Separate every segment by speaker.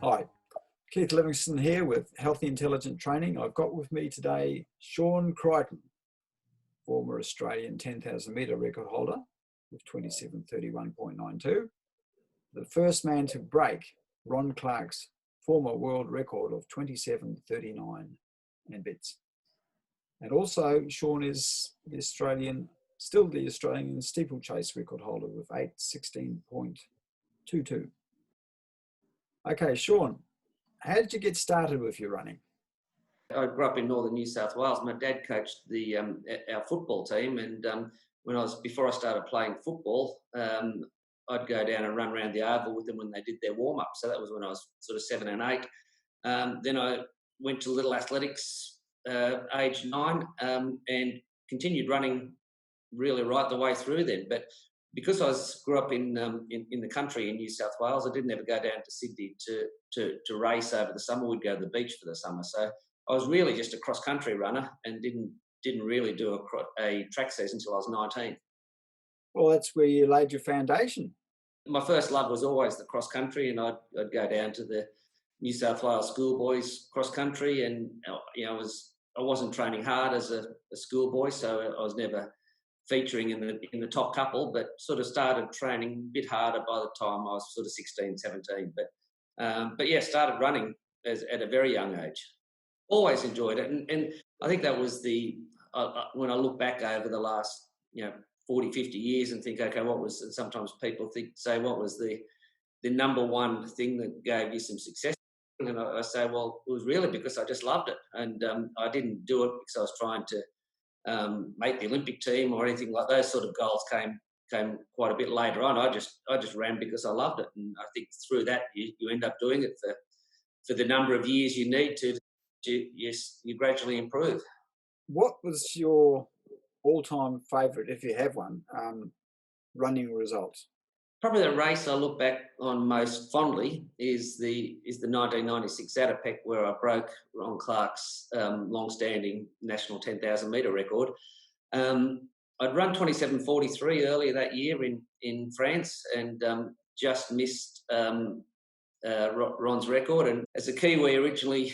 Speaker 1: Hi, Keith Livingston here with Healthy Intelligent Training. I've got with me today Shaun Creighton, former Australian 10,000 metre record holder with 27:31.92, the first man to break Ron Clarke's former world record of 27:39 and bits. And also, Shaun is still the Australian steeplechase record holder with 8:16.22. Okay, Shaun, how did you get started with your running?
Speaker 2: I grew up in northern New South Wales. My dad coached our football team, and before I started playing football, I'd go down and run around the oval with them when they did their warm up. So that was when I was sort of 7 and 8. Then I went to Little Athletics, age 9, and continued running really right the way through then. But because I grew up in the country in New South Wales, I didn't ever go down to Sydney to race over the summer. We'd go to the beach for the summer. So I was really just a cross-country runner and didn't really do a track season until I was 19.
Speaker 1: Well, that's where you laid your foundation.
Speaker 2: My first love was always the cross-country, and I'd go down to the New South Wales schoolboys cross-country, and I wasn't training hard as a schoolboy, so I was never featuring in the top couple, but sort of started training a bit harder by the time I was sort of 16, 17. But yeah, started running at a very young age. Always enjoyed it, and I think that was when I look back over the last 40, 50 years and think, okay, sometimes people say what was the number one thing that gave you some success? And I say, well, it was really because I just loved it, and I didn't do it because I was trying to make the Olympic team or anything like those sort of goals came quite a bit later on. I just ran because I loved it, and I think through that you end up doing it for the number of years you need to you gradually improve.
Speaker 1: What was your all-time favourite, if you have one, running result?
Speaker 2: Probably the race I look back on most fondly is the 1996 Zatopek, where I broke Ron Clarke's long-standing national 10,000 metre record. I'd run 27:43 earlier that year in France, and just missed Ron's record. And as a Kiwi originally,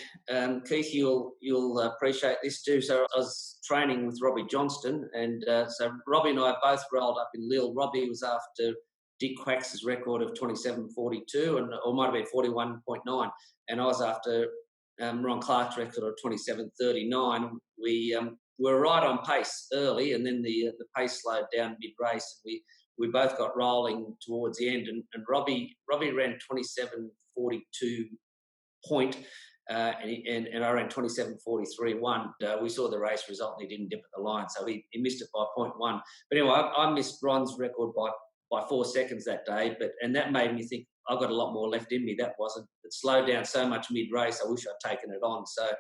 Speaker 2: Keith, you'll appreciate this too. So I was training with Robbie Johnston, and so Robbie and I both rolled up in Lille. Robbie was after Dick Quacks's record of 27:42, or might have been 41.9, and I was after Ron Clarke's record of 27:39. We were right on pace early, and then the pace slowed down mid-race. We both got rolling towards the end, and Robbie ran 27:42 and I ran 27:43.1. We saw the race result, and he didn't dip at the line, so he missed it by 0.1. But anyway, I missed Ron's record by 4 seconds that day, and that made me think I've got a lot more left in me. It slowed down so much mid-race. I wish I'd taken it on. So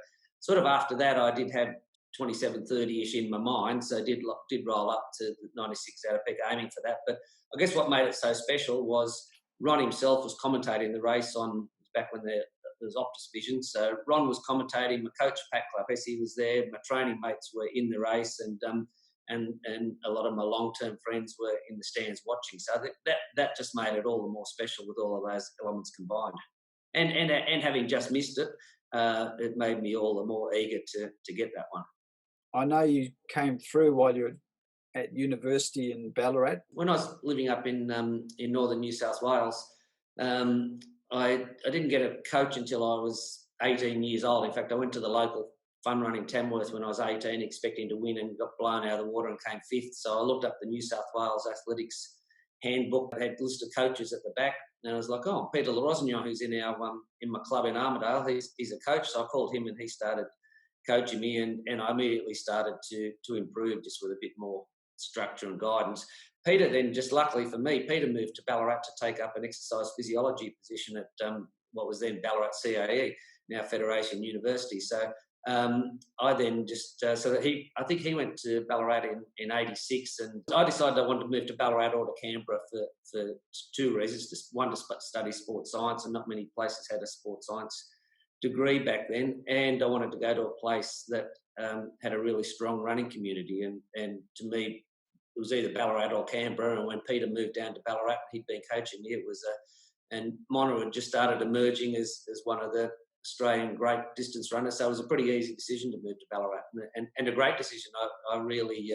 Speaker 2: sort of after that, I did have 27:30-ish in my mind, so did roll up to the 96 Zatopek, aiming for that. But I guess what made it so special was Ron himself was commentating the race back when there was Optus Vision. So Ron was commentating. My coach, Pat Clapesi, was there. My training mates were in the race, and a lot of my long-term friends were in the stands watching. So that just made it all the more special with all of those elements combined. And having just missed it, it made me all the more eager to get that one.
Speaker 1: I know you came through while you were at university in Ballarat.
Speaker 2: When I was living up in northern New South Wales, I didn't get a coach until I was 18 years old. In fact, I went to the local fun run in Tamworth when I was 18, expecting to win, and got blown out of the water and came 5th. So I looked up the New South Wales Athletics handbook. It had a list of coaches at the back, and I was like, oh, Peter Larossignon, who's in my club in Armidale, he's a coach. So I called him, and he started coaching me, and I immediately started to improve just with a bit more structure and guidance. Peter then, just luckily for me, Peter moved to Ballarat to take up an exercise physiology position at what was then Ballarat CAE, now Federation University. So I then just I think he went to Ballarat in 86, and I decided I wanted to move to Ballarat or to Canberra for 2 reasons. Just one, to study sports science, and not many places had a sports science degree back then, and I wanted to go to a place that had a really strong running community, and to me it was either Ballarat or Canberra. And when Peter moved down to Ballarat, he'd been coaching me, it was and Mono had just started emerging as one of the Australian great distance runners. So it was a pretty easy decision to move to Ballarat, and a great decision. I really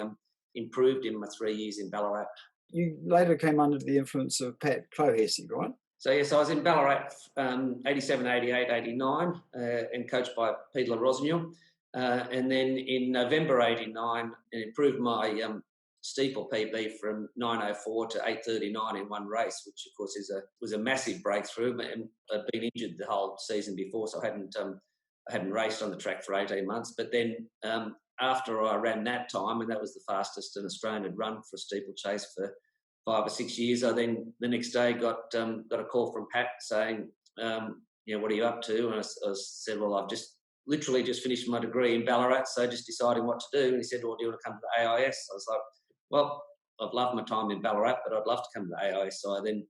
Speaker 2: improved in my 3 years in Ballarat.
Speaker 1: You later came under the influence of Pat Clohessy, right?
Speaker 2: So yes, I was in Ballarat 87, 88, 89, and coached by Peter Rosniel. And then in November 89, improved my steeple PB from 9:04 to 8:39 in one race, which of course was a massive breakthrough. And I'd been injured the whole season before, so I hadn't raced on the track for 18 months. But then after I ran that time, and that was the fastest an Australian had run for a steeplechase for 5 or 6 years, I then the next day got a call from Pat saying, what are you up to? And I said, well, I've literally just finished my degree in Ballarat, so just deciding what to do. And he said, well, do you want to come to the AIS? I was like, well, I've loved my time in Ballarat, but I'd love to come to the AIS. So I then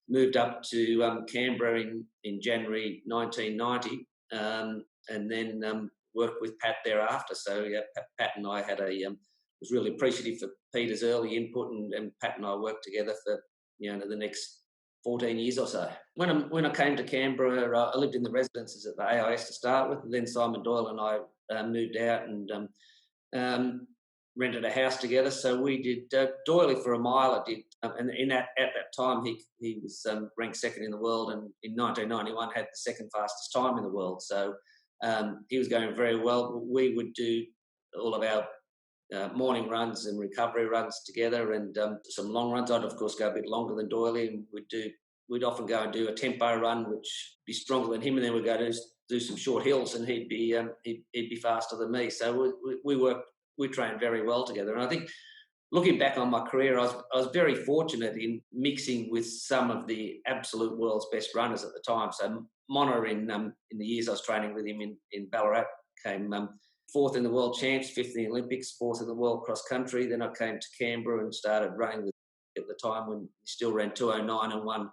Speaker 2: moved up to Canberra in January 1990, and then worked with Pat thereafter. So yeah, Pat and I had was really appreciative for Peter's early input, and Pat and I worked together for the next 14 years or so. When I came to Canberra, I lived in the residences at the AIS to start with, and then Simon Doyle and I moved out and rented a house together. So we did Doyley for a mile. I did, and at that time he was ranked second in the world, and in 1991 had the second fastest time in the world. So he was going very well. We would do all of our morning runs and recovery runs together, and some long runs. I'd of course go a bit longer than Doyley, and we'd often go and do a tempo run, which would be stronger than him, and then we'd go to do some short hills, and he'd be faster than me. So we trained very well together. And I think looking back on my career, I was very fortunate in mixing with some of the absolute world's best runners at the time. So Mono in the years I was training with him in Ballarat came 4th in the world champs, 5th in the Olympics, 4th in the world cross country. Then I came to Canberra and started running with at the time when he still ran 2:09 and won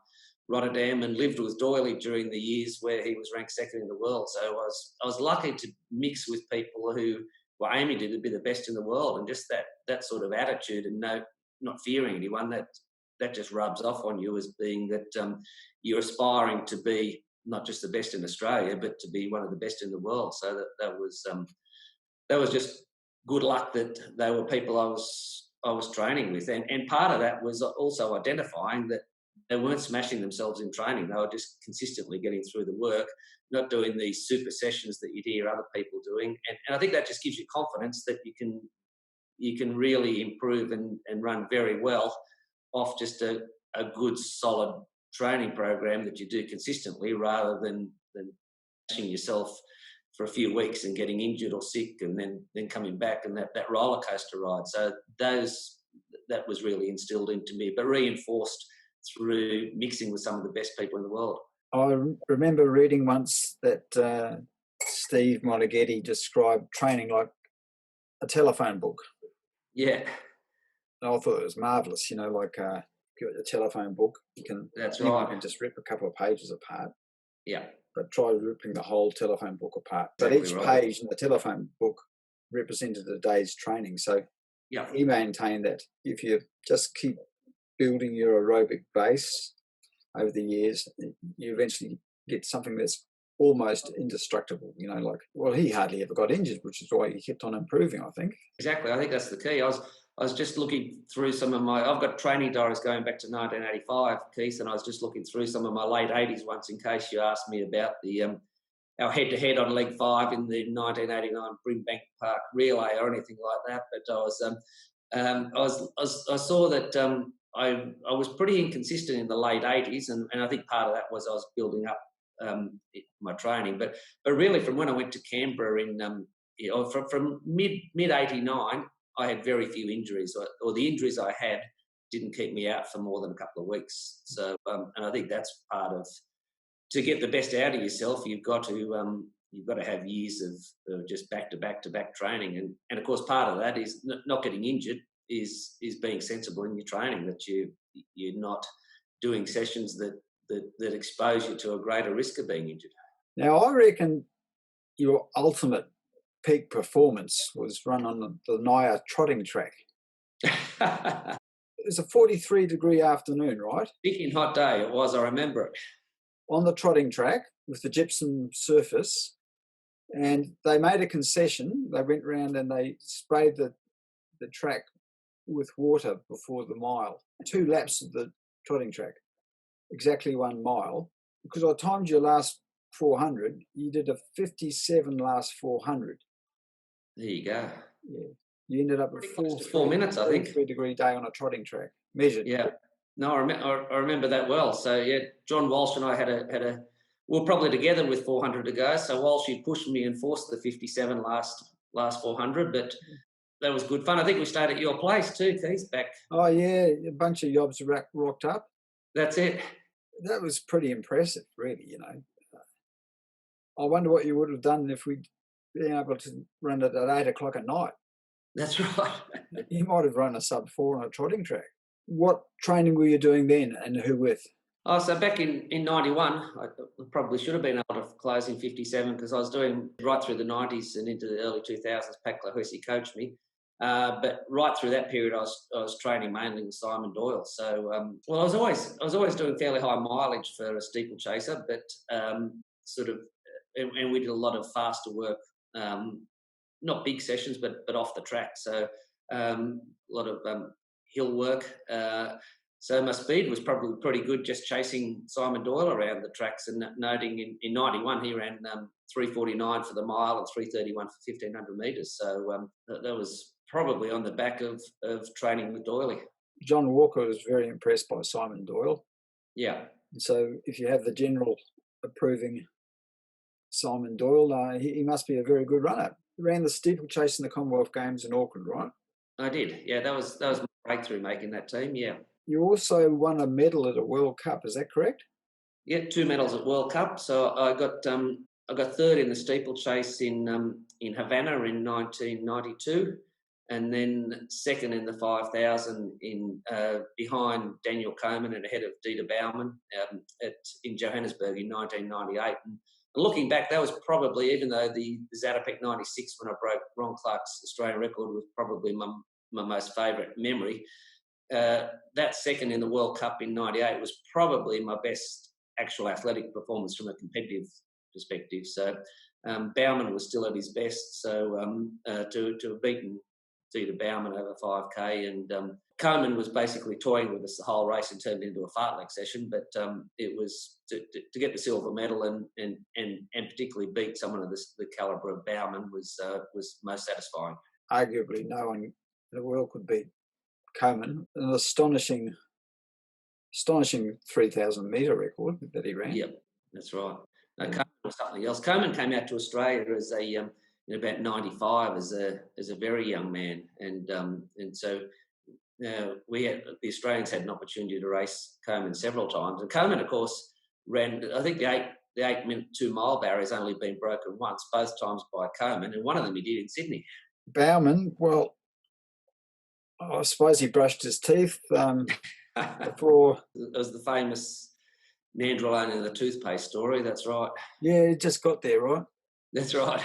Speaker 2: Rotterdam, and lived with Doyley during the years where he was ranked second in the world. So I was lucky to mix with people who were aiming to be the best in the world, and just that sort of attitude and not fearing anyone, that just rubs off on you as being that you're aspiring to be not just the best in Australia, but to be one of the best in the world. So that was just good luck that they were people I was training with, and part of that was also identifying that they weren't smashing themselves in training. They were just consistently getting through the work, not doing these super sessions that you'd hear other people doing. And I think that just gives you confidence that you can really improve and run very well off just a good, solid training program that you do consistently, rather than smashing yourself for a few weeks and getting injured or sick and then coming back, and that roller coaster ride. So that was really instilled into me, but reinforced through mixing with some of the best people in the world.
Speaker 1: I remember reading once that Steve Monaghetti described training like a telephone book.
Speaker 2: Yeah.
Speaker 1: And I thought it was marvellous, like a telephone book.
Speaker 2: That's
Speaker 1: right.
Speaker 2: right.
Speaker 1: You can just rip a couple of pages apart.
Speaker 2: Yeah.
Speaker 1: But try ripping the whole telephone book apart. But
Speaker 2: Exactly
Speaker 1: each
Speaker 2: right.
Speaker 1: page in the telephone book represented a day's training. So
Speaker 2: yeah,
Speaker 1: he maintained that if you just keep building your aerobic base over the years, you eventually get something that's almost indestructible. He hardly ever got injured, which is why he kept on improving, I think.
Speaker 2: Exactly. I think that's the key. I was just looking through I've got training diaries going back to 1985, Keith, and I was just looking through some of my late 80s once, in case you asked me about our head-to-head on leg 5 in the 1989 Brimbank Park relay or anything like that. But I saw that I was pretty inconsistent in the late 80s, and I think part of that was I was building up my training. But really, from when I went to Canberra from mid 89, I had very few injuries, or the injuries I had didn't keep me out for more than a couple of weeks. So, and I think that's part of, to get the best out of yourself, you've got to have years of just back to back training, and of course part of that is not getting injured, is being sensible in your training, that you're not doing sessions that expose you to a greater risk of being injured.
Speaker 1: Now, I reckon your ultimate peak performance was run on the Naya trotting track. was a 43-degree afternoon, right?
Speaker 2: Sticking hot day it was, I remember it.
Speaker 1: On the trotting track with the gypsum surface, and they made a concession. They went round and they sprayed the track with water before the mile. 2 laps of the trotting track, exactly 1 mile. Because I timed your last 400, you did a 57 last 400.
Speaker 2: There you go.
Speaker 1: Yeah. You ended up with
Speaker 2: 4 minutes, I think.
Speaker 1: 3-degree day on a trotting track, measured.
Speaker 2: Yeah. No, I remember that well. So yeah, John Walsh and I had a we were probably together with 400 to go. So Walsh, he pushed me and forced the 57 last 400, but that was good fun. I think we stayed at your place too, Keith, back.
Speaker 1: Oh yeah, a bunch of yobs rocked up.
Speaker 2: That's it.
Speaker 1: That was pretty impressive, really. You know, I wonder what you would have done if we'd been able to run it at 8 o'clock at night.
Speaker 2: That's right.
Speaker 1: You might have run a sub 4 on a trotting track. What training were you doing then, and who with?
Speaker 2: Oh, so back in 91, I probably should have been able to close in 57 because I was doing right through the 90s and into the early 2000s. Pat Clahusi coached me. But right through that period, I was training mainly with Simon Doyle. So, well, I was always doing fairly high mileage for a steeplechaser, but sort of, and we did a lot of faster work, not big sessions, but off the track. So a lot of hill work. So my speed was probably pretty good just chasing Simon Doyle around the tracks, and noting in 91 he ran 3:49 for the mile and 3:31 for 1,500 metres. So that was probably on the back of training with Doyle.
Speaker 1: John Walker was very impressed by Simon Doyle.
Speaker 2: Yeah.
Speaker 1: So if you have the general approving Simon Doyle, he must be a very good runner. He ran the steeplechase in the Commonwealth Games in Auckland, right?
Speaker 2: I did. Yeah, that was my breakthrough making that team. Yeah.
Speaker 1: You also won a medal at a World Cup. Is that correct?
Speaker 2: Yeah, 2 medals at World Cup. So I got third in the steeplechase in Havana in 1992, and then second in the 5,000 behind Daniel Komen and ahead of Dieter Baumann in Johannesburg in 1998. And looking back, that was probably, even though the Zatopek 96 when I broke Ron Clarke's Australian record was probably my most favourite memory. That second in the World Cup in 98 was probably my best actual athletic performance from a competitive perspective. So Baumann was still at his best. So to have beaten Dieter Baumann over 5K, and Komen was basically toying with us the whole race and turned into a fartlek session. But it was to get the silver medal and particularly beat someone of the calibre of Baumann was most satisfying.
Speaker 1: Arguably, no one in the world could beat Komen. An astonishing 3,000 metre record that he ran.
Speaker 2: Yep, that's right. No, Komen was something else. Komen came out to Australia as in about 95 as a very young man, and so the Australians had an opportunity to race Komen several times. And Komen, of course, ran. I think the 8-minute 2 mile barrier has only been broken once, both times by Komen, and one of them he did in Sydney.
Speaker 1: Baumann, well, I suppose he brushed his teeth before.
Speaker 2: It was the famous Nandrolone and the toothpaste story. That's right.
Speaker 1: Yeah, he just got there, right?
Speaker 2: That's right.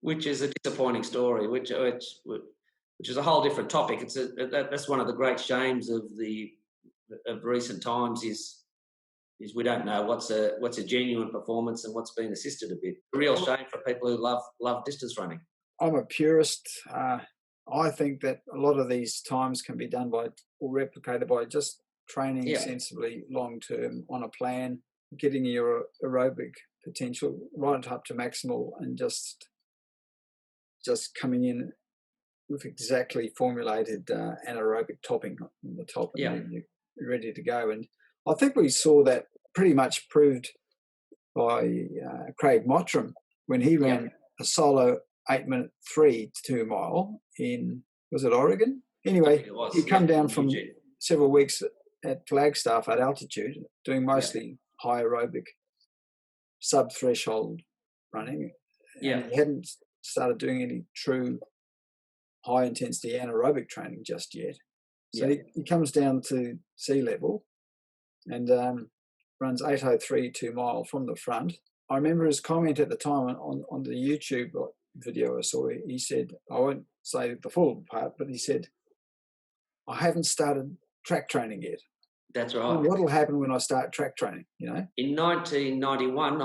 Speaker 2: Which is a disappointing story. Which is a whole different topic. That's one of the great shames of recent times is we don't know what's a genuine performance and what's been assisted a bit. A real shame for people who love distance running.
Speaker 1: I'm a purist. I think that a lot of these times can be done by or replicated by just training sensibly long term on a plan, getting your aerobic potential right up to maximal, and just coming in with exactly formulated anaerobic topping on the top, and you're ready to go. And I think we saw that pretty much proved by Craig Mottram when he ran a solo 8-minute 3-2 mile in, was it Oregon? Anyway, he'd come down from several weeks at Flagstaff at altitude, doing mostly high aerobic, sub-threshold running. And he hadn't started doing any true high-intensity anaerobic training just yet. So he comes down to sea level and runs 8:03 2 mile from the front. I remember his comment at the time on the YouTube video I saw. He said, I won't say the full part, but he said, I haven't started track training yet.
Speaker 2: That's right.
Speaker 1: What will happen when I start track training,
Speaker 2: In 1991,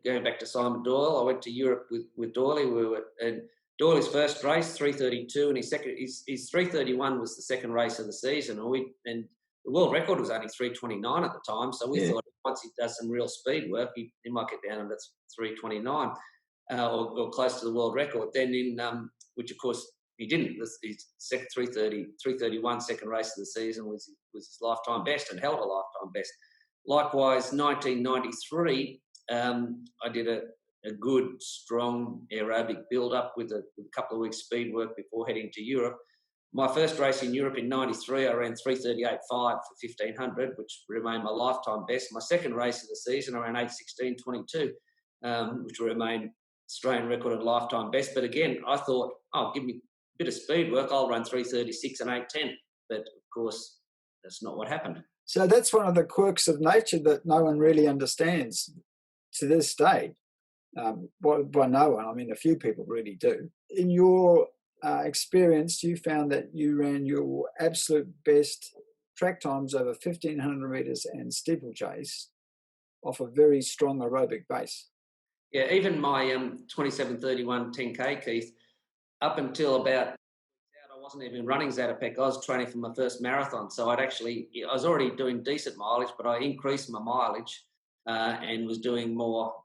Speaker 2: going back to Simon Doyle, I went to Europe with Doyley. We were in Doyley's first race, 3:32, and his 3:31 was the second race of the season. And the world record was only 3:29 at the time, so we thought once he does some real speed work, he might get down to 3:29 or close to the world record. Then which of course he didn't. His 3:31 second race of the season was his lifetime best and held a lifetime best. Likewise, 1993, I did a good, strong aerobic build-up with a couple of weeks speed work before heading to Europe. My first race in Europe in 93, I ran 3:38.5 for 1500, which remained my lifetime best. My second race of the season, I ran 8:16.22, which will remain Australian record and lifetime best. But again, I thought, give me a bit of speed work, I'll run 3:36 and 8:10. But of course, that's not what happened.
Speaker 1: So that's one of the quirks of nature that no one really understands to this day. By no one, I mean a few people really do. In your experience, you found that you ran your absolute best track times over 1500 metres and steeplechase off a very strong aerobic base.
Speaker 2: Yeah, even my 27:31 10K, Keith, up until about I wasn't even running Zatopek. I was training for my first marathon, so I was already doing decent mileage, but I increased my mileage and was doing more.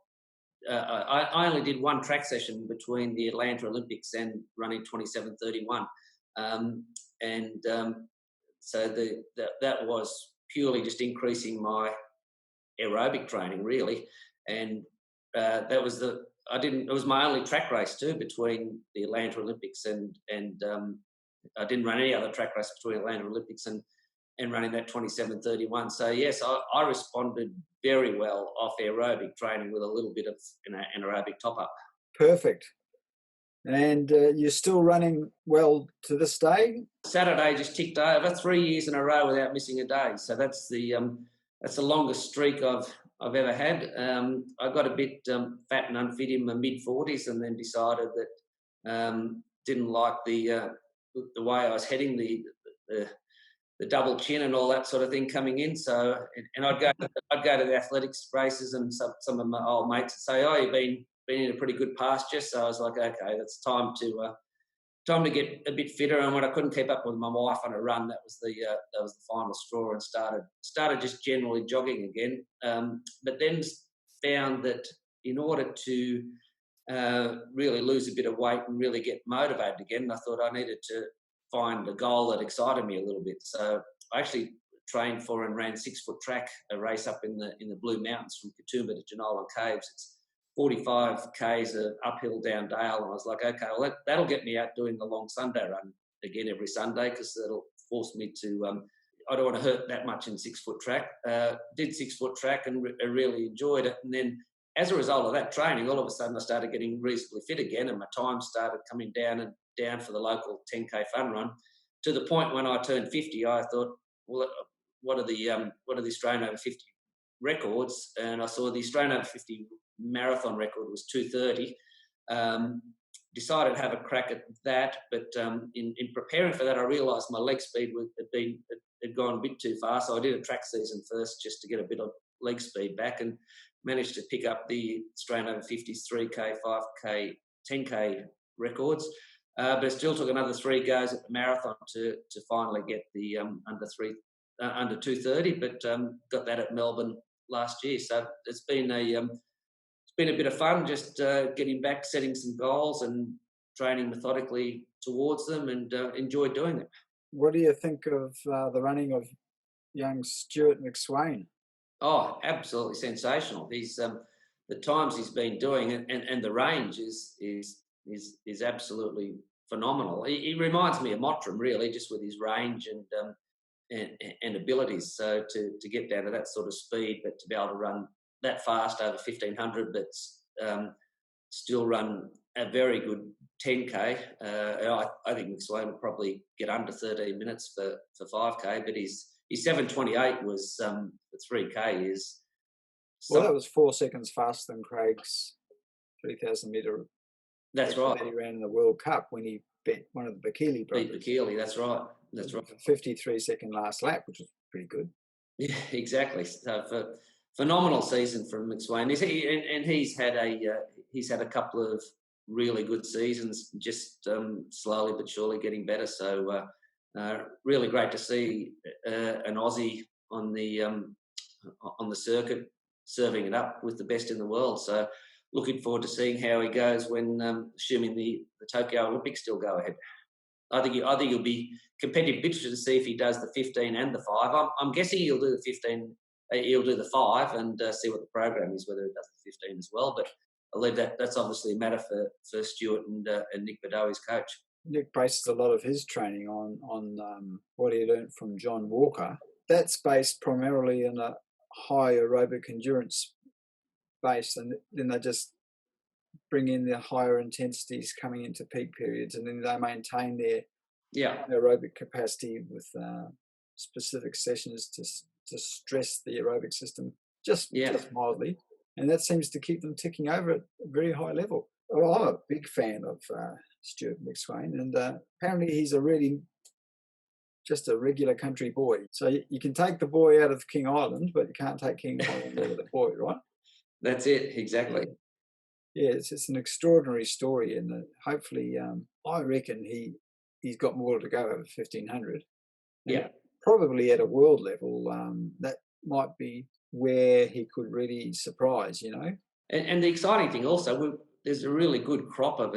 Speaker 2: I only did one track session between the Atlanta Olympics and running 27:31, so that was purely just increasing my aerobic training, really, and that was it was my only track race too between the Atlanta Olympics and I didn't run any other track race between Atlanta Olympics and running that 27:31. So yes, I responded very well off aerobic training with a little bit of an aerobic top up.
Speaker 1: Perfect. And you're still running well to this day?
Speaker 2: Saturday just ticked over 3 years in a row without missing a day. So that's the longest streak I've ever had. I got a bit fat and unfit in my mid-40s, and then decided that didn't like the way I was heading, the double chin and all that sort of thing coming in. So, and I'd go to the athletics races, and some of my old mates would say, "Oh, you've been in a pretty good pasture." So I was like, "Okay, that's time to get a bit fitter." And when I couldn't keep up with my wife on a run, that was the final straw, and started just generally jogging again. But then found that in order to really lose a bit of weight and really get motivated again, I thought I needed to find a goal that excited me a little bit. So I actually trained for and ran 6 foot track, a race up in the Blue Mountains from Katoomba to Jenolan Caves. It's 45 k's of uphill down dale, and I was like, okay, well that'll get me out doing the long Sunday run again every Sunday, because that'll force me to. I don't want to hurt that much in 6 foot track. Did 6 foot track and really enjoyed it, and then as a result of that training, all of a sudden I started getting reasonably fit again, and my time started coming down for the local 10k fun run, to the point when I turned 50, I thought, well, what are the Australian over 50 records? And I saw the Australian over 50 marathon record was 2:30. Decided to have a crack at that, but in preparing for that, I realised my leg speed had gone a bit too fast. So I did a track season first just to get a bit of leg speed back, and managed to pick up the Australian over 50s 3k, 5k, 10k records. But it still took another 3 goes at the marathon to finally get the under 2:30. But got that at Melbourne last year. So it's been a bit of fun, just getting back, setting some goals, and training methodically towards them, and enjoyed doing it.
Speaker 1: What do you think of the running of young Stuart McSwain?
Speaker 2: Oh, absolutely sensational. He's the times he's been doing, and the range is absolutely phenomenal. He reminds me of Mottram, really, just with his range and abilities. So to get down to that sort of speed, but to be able to run that fast over 1500, but still run a very good 10k. I think McSwain will probably get under 13 minutes for 5k, but his 7:28 was for 3k is.
Speaker 1: Well, that was 4 seconds faster than Craig's 3,000 metre.
Speaker 2: That's right.
Speaker 1: That he ran in the World Cup when he beat one of the Bekele brothers.
Speaker 2: Beat Bekele, that's right. That's right.
Speaker 1: 53-second last lap, which was pretty good.
Speaker 2: Yeah, exactly. So phenomenal season from McSwain. He's had a couple of really good seasons, just slowly but surely getting better. So really great to see an Aussie on the circuit, serving it up with the best in the world. So looking forward to seeing how he goes when, assuming the Tokyo Olympics still go ahead. I think he'll be competitive. Interested to see if he does the 15 and the 5. I'm guessing he'll do the 15. He'll do the 5 and see what the program is, whether he does the 15 as well. But I'll leave that's obviously a matter for Stuart and Nick Badeau, his coach.
Speaker 1: Nick bases a lot of his training on what he learned from John Walker. That's based primarily in a high aerobic endurance base, and then they just bring in the higher intensities coming into peak periods, and then they maintain their aerobic capacity with specific sessions to stress the aerobic system just mildly, and that seems to keep them ticking over at a very high level. Well, I'm a big fan of Stuart McSwain, and apparently he's just a regular country boy. So you can take the boy out of King Island, but you can't take King Island out of the boy, right?
Speaker 2: That's it, exactly.
Speaker 1: Yeah, it's an extraordinary story, and hopefully, I reckon he's got more to go over 1500.
Speaker 2: Yeah,
Speaker 1: probably at a world level, that might be where he could really surprise, you know.
Speaker 2: And the exciting thing also, there's a really good crop of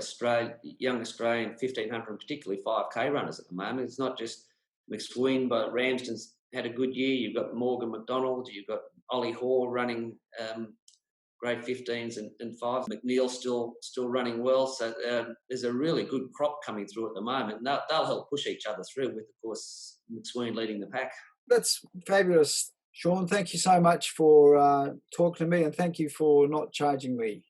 Speaker 2: young Australian 1500, particularly 5K runners at the moment. It's not just McSween, but Ramsden's had a good year. You've got Morgan McDonald, you've got Ollie Hoare running grade 15s and 5s. McNeil's still running well. So there's a really good crop coming through at the moment. And they'll help push each other through with, of course, McSween leading the pack.
Speaker 1: That's fabulous. Shaun, thank you so much for talking to me, and thank you for not charging me.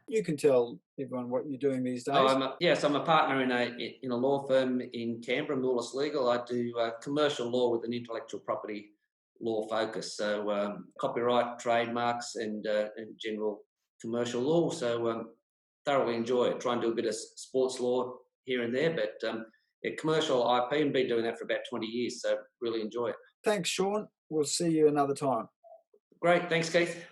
Speaker 1: You can tell everyone what you're doing these days.
Speaker 2: I'm a partner in a law firm in Canberra, Mullis Legal. I do commercial law with an intellectual property law focus, so copyright, trademarks, and general commercial law. So thoroughly enjoy it. Try and do a bit of sports law here and there, but commercial IP, and been doing that for about 20 years. So really enjoy it.
Speaker 1: Thanks, Shaun. We'll see you another time.
Speaker 2: Great. Thanks, Keith.